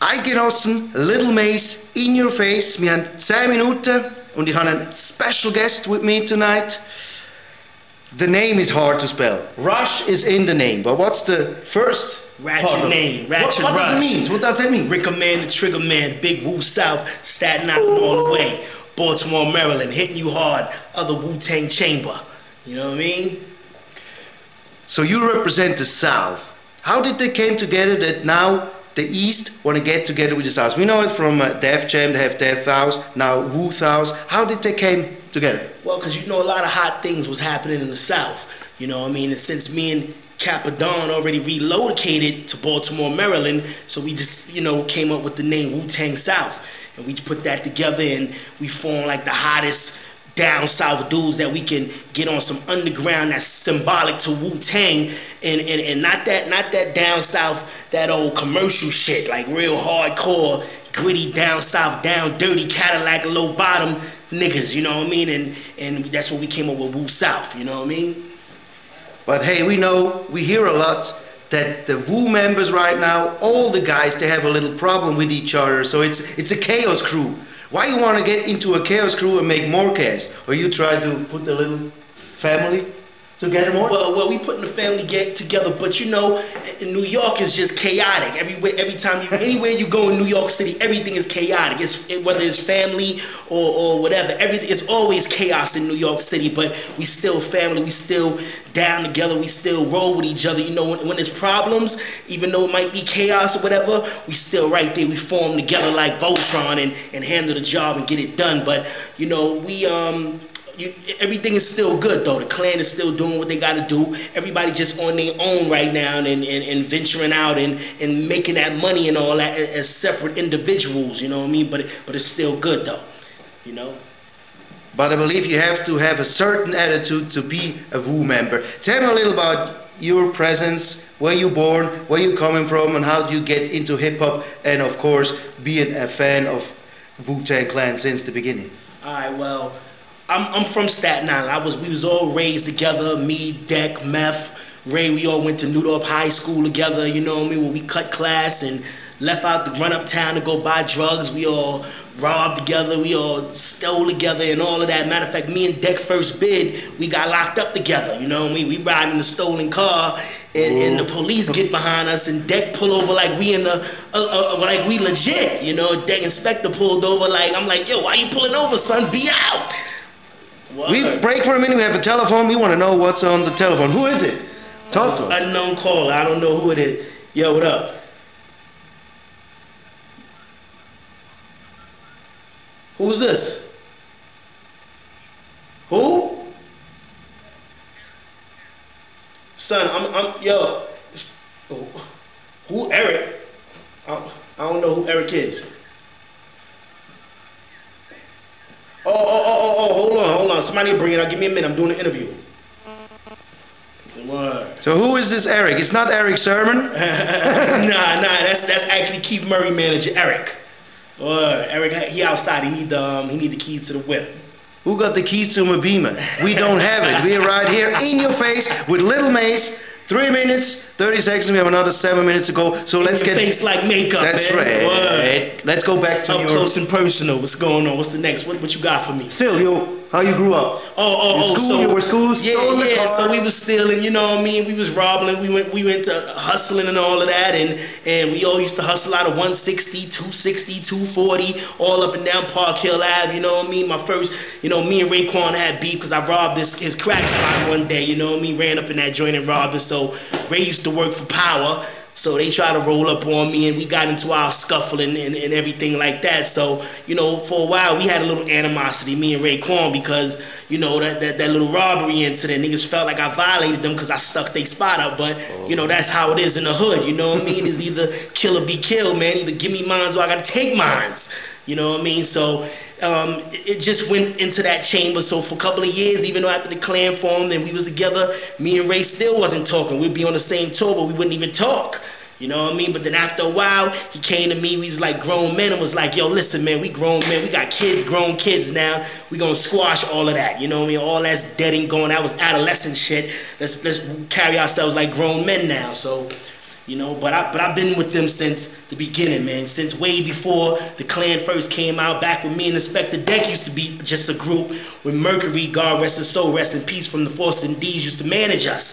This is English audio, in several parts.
Eingenossen, Little Mace, In Your Face. Wir haben 10 Minuten und ich habe einen special guest with me tonight. The name is hard to spell. Rush is in the name, but what's the first Ratchet name, Ratchet Rush. What does it mean? What does that mean? Recommend the Trigger Man, Big Woo South, Staten Island all the way, Baltimore, Maryland, hitting you hard, other Wu-Tang Chamber. You know what I mean? So you represent the South. How did they came together that now the East want to get together with the South? We know it from Def Jam, they have Def House, now Wu House. How did they came together? Well, because you know a lot of hot things was happening in the South. You know what I mean? And since me and Capadon already relocated to Baltimore, Maryland, so we just, you know, came up with the name Wu-Tang South. And we put that together and we formed like the hottest down south dudes that we can get on some underground that's symbolic to Wu-Tang and not that down south, that old commercial shit, like real hardcore, gritty down south, down dirty Cadillac, low bottom niggas, you know what I mean? And that's what we came up with Wu South, you know what I mean? But hey, we hear a lot that the Wu members right now, all the guys, they have a little problem with each other, so it's a chaos crew. Why you want to get into a chaos crew and make more chaos? Or you try to put the little family together more? Well, we putting the family get together, but you know, in New York is just chaotic. Anywhere you go in New York City, everything is chaotic. Whether it's family or whatever, everything, it's always chaos in New York City. But we still family, we still down together, we still roll with each other. You know, when there's problems, even though it might be chaos or whatever, we still right there. We form together like Voltron and handle the job and get it done. But you know, everything is still good though. The clan is still doing what they got to do. Everybody just on their own right now and venturing out and making that money and all that as separate individuals. You know what I mean? But it's still good though. You know. But I believe you have to have a certain attitude to be a Wu member. Tell me a little about your presence, where you born, where you coming from, and how do you get into hip hop, and of course being a fan of Wu-Tang Clan since the beginning. All right, well, I'm from Staten Island. We was all raised together. Me, Deck, Meth, Ray. We all went to Newdorf High School together. You know what I mean? When we cut class and left out to run uptown to go buy drugs, we all robbed together. We all stole together and all of that. Matter of fact, me and Deck first bid, we got locked up together. You know what I mean? We ride in the stolen car, and the police get behind us, and Deck pull over like we like we legit. You know, Deck inspector pulled over like, I'm like, yo, why you pulling over, son? Be out. What? We break for a minute. We have a telephone. We want to know what's on the telephone. Who is it? Talk to us. Unknown caller. I don't know who it is. Yo, what up? Who's this? Who? Son, yo. Who Eric? I don't know who Eric is. Hold on. Somebody bring it out. Give me a minute. I'm doing an interview. What? So who is this Eric? It's not Eric Sermon? Nah. That's actually Keith Murray manager Eric. Eric, he outside. He need the keys to the whip. Who got the keys to my Beamer? We don't have it. We're right here in your face with Little Mace. 3 minutes, 30 seconds. We have another 7 minutes to go. So let's get. Face like makeup. That's man. right. What? Let's go back to up close and personal. What's going on? What's the next? What you got for me? Still, how you grew up? So you were school. Yeah. So we was stealing. You know what I mean? We was robbing. We went to hustling and all of that, and we all used to hustle out of 160, 260, 240, all up and down Park Hill Ave. You know what I mean? My first, you know, me and Raekwon had beef because I robbed his crack spot one day. You know what I mean? Ran up in that joint and robbed it. So Ray used to work for Power, so they tried to roll up on me, and we got into our scuffle and everything like that. So, you know, for a while we had a little animosity, me and Raekwon, because, you know, that little robbery incident, niggas felt like I violated them because I stuck their spot up. But, you know, that's how it is in the hood, you know what I mean? It's either kill or be killed, man. Either give me mines or I got to take mines. You know what I mean? So it just went into that chamber. So for a couple of years, even though after the clan formed and we was together, me and Ray still wasn't talking. We'd be on the same tour, but we wouldn't even talk. You know what I mean? But then after a while, he came to me. We was like grown men and was like, yo, listen, man, we grown men. We got kids, grown kids now. We gonna squash all of that. You know what I mean? All that's dead and gone. That was adolescent shit. Let's carry ourselves like grown men now. So, you know. But I've been with them since the beginning, man. Since way before the Clan first came out. Back when me and Inspector Deck used to be just a group. When Mercury, God rest his soul, rest in peace, from the Force and D's used to manage us.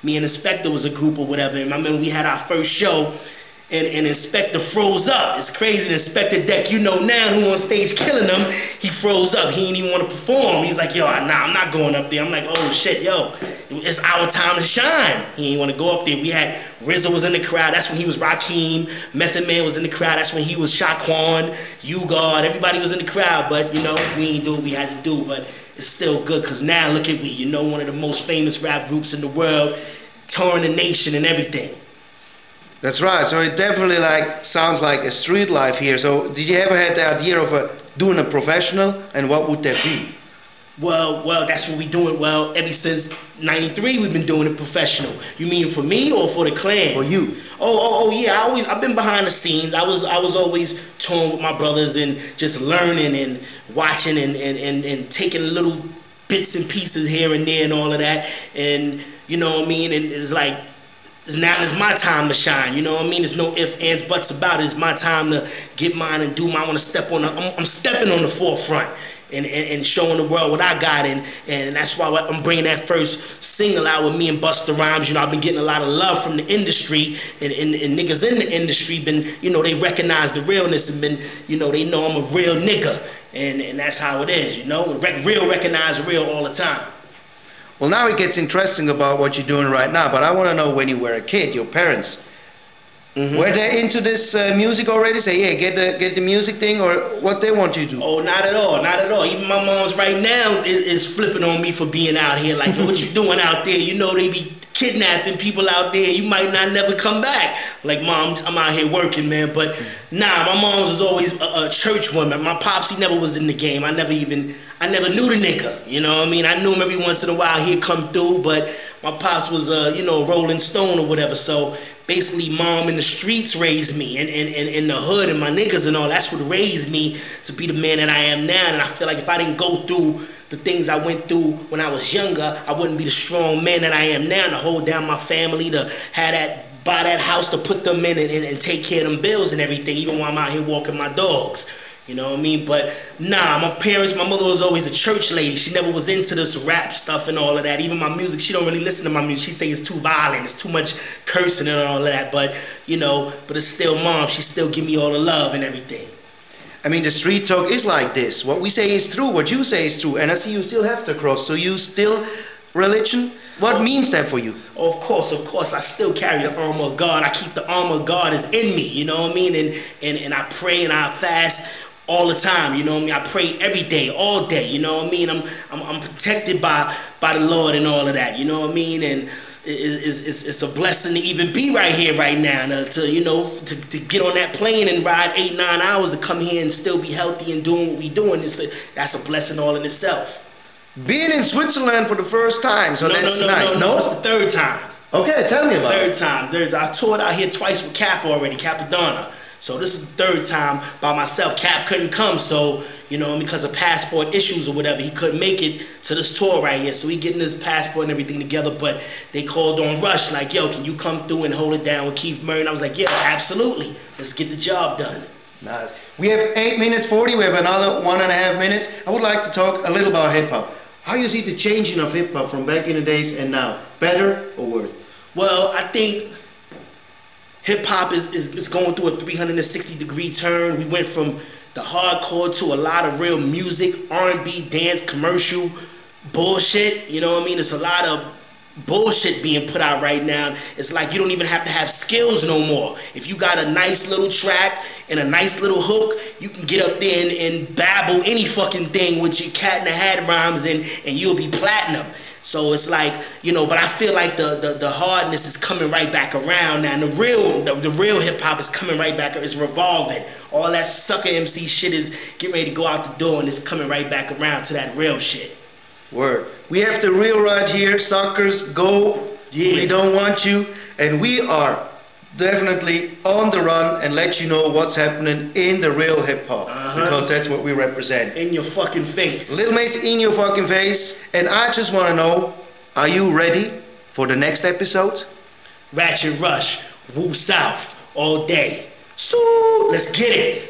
Me and Inspector was a group or whatever. And I remember we had our first show. And Inspector froze up. It's crazy. Inspector Deck, you know now, who on stage killing him, he froze up. He didn't even want to perform. He's like, yo, nah, I'm not going up there. I'm like, oh shit, yo, it's our time to shine. He didn't want to go up there. We had Rizzo was in the crowd. That's when he was Rakim. Method Man was in the crowd. That's when he was Shaquan, U-God. Everybody was in the crowd. But you know, we didn't do what we had to do. But it's still good because now look at we. You know, one of the most famous rap groups in the world, touring the nation and everything. That's right. So it definitely sounds like a street life here. So did you ever have the idea of doing a professional, and what would that be? Well, that's what we doing. Well, ever since '93, we've been doing it professional. You mean for me or for the Clan? For you. Oh, yeah. I've been behind the scenes. I was always touring with my brothers and just learning and watching and taking little bits and pieces here and there and all of that. And you know what I mean. And it's like, now it's my time to shine, you know what I mean? There's no ifs, ands, buts about it. It's my time to get mine and do mine. I want to step on I'm stepping on the forefront and showing the world what I got, and that's why I'm bringing that first single out with me and Busta Rhymes. You know, I've been getting a lot of love from the industry, and niggas in the industry been, you know, they recognize the realness and been, you know, they know I'm a real nigga, and that's how it is, you know? Real recognize real all the time. Well, now it gets interesting about what you're doing right now, but I want to know, when you were a kid, your parents, were they into this music already? Say, yeah, get the music thing, or what they want you to do? Oh, not at all, not at all. Even my mom's right now is flipping on me for being out here. Like, what you doing out there? You know, they be kidnapping people out there. You might not never come back. Like, Mom, I'm out here working, man. But nah, my mom was always a church woman. My pops, he never was in the game. I never knew the nigga. You know what I mean? I knew him every once in a while. He'd come through, but my pops was you know, Rolling Stone or whatever. So basically, Mom in the streets raised me, and in the hood and my niggas and all. That's what raised me to be the man that I am now. And I feel like if I didn't go through the things I went through when I was younger, I wouldn't be the strong man that I am now, to hold down my family, to have that, buy that house, to put them in and take care of them bills and everything, even while I'm out here walking my dogs. You know what I mean? But nah, my mother was always a church lady. She never was into this rap stuff and all of that. Even my music, she don't really listen to my music. She say it's too violent, it's too much cursing and all of that. But, you know, but it's still Mom. She still give me all the love and everything. I mean, the street talk is like this. What we say is true. What you say is true. And I see you still have the cross. So you still religion? What means that for you? Oh, of course. I still carry the armor of God. I keep the armor of God is in me. You know what I mean? And I pray and I fast all the time. You know what I mean? I pray every day, all day. You know what I mean? I'm protected by the Lord and all of that. You know what I mean? And it's a blessing to even be right here right now, to get on that plane and ride 8-9 hours to come here and still be healthy and doing what we doing. That's a blessing all in itself. Being in Switzerland for the first time, so that's nice. No, it's the third time. Okay, tell me about it. Third time. I toured out here twice with Cap already, Capadonna. So this is the third time by myself. Cap couldn't come, so, because of passport issues or whatever, he couldn't make it to this tour right here. So he getting his passport and everything together, but they called on Rush, like, yo, can you come through and hold it down with Keith Murray? And I was like, yeah, absolutely. Let's get the job done. Nice. We have 8 minutes 40. We have another 1.5 minutes. I would like to talk a little about hip-hop. How you see the changing of hip-hop from back in the days and now? Better or worse? Well, I think hip-hop is going through a 360-degree turn. We went from the hardcore to a lot of real music, R&B, dance, commercial, bullshit. You know what I mean? It's a lot of bullshit being put out right now. It's like you don't even have to have skills no more. If you got a nice little track and a nice little hook, you can get up there and babble any fucking thing with your cat in the hat rhymes and you'll be platinum. So it's like, but I feel like the hardness is coming right back around now. And the real hip-hop is coming right back. It's revolving. All that sucker MC shit is getting ready to go out the door, and it's coming right back around to that real shit. Word. We have the real right here. Suckers, go. Yeah. We don't want you. And we are definitely on the run and let you know what's happening in the real hip-hop. Because that's what we represent. In your fucking face. Little mate, in your fucking face. And I just want to know, are you ready for the next episode? Ratchet Rush. Woo South all day. So let's get it.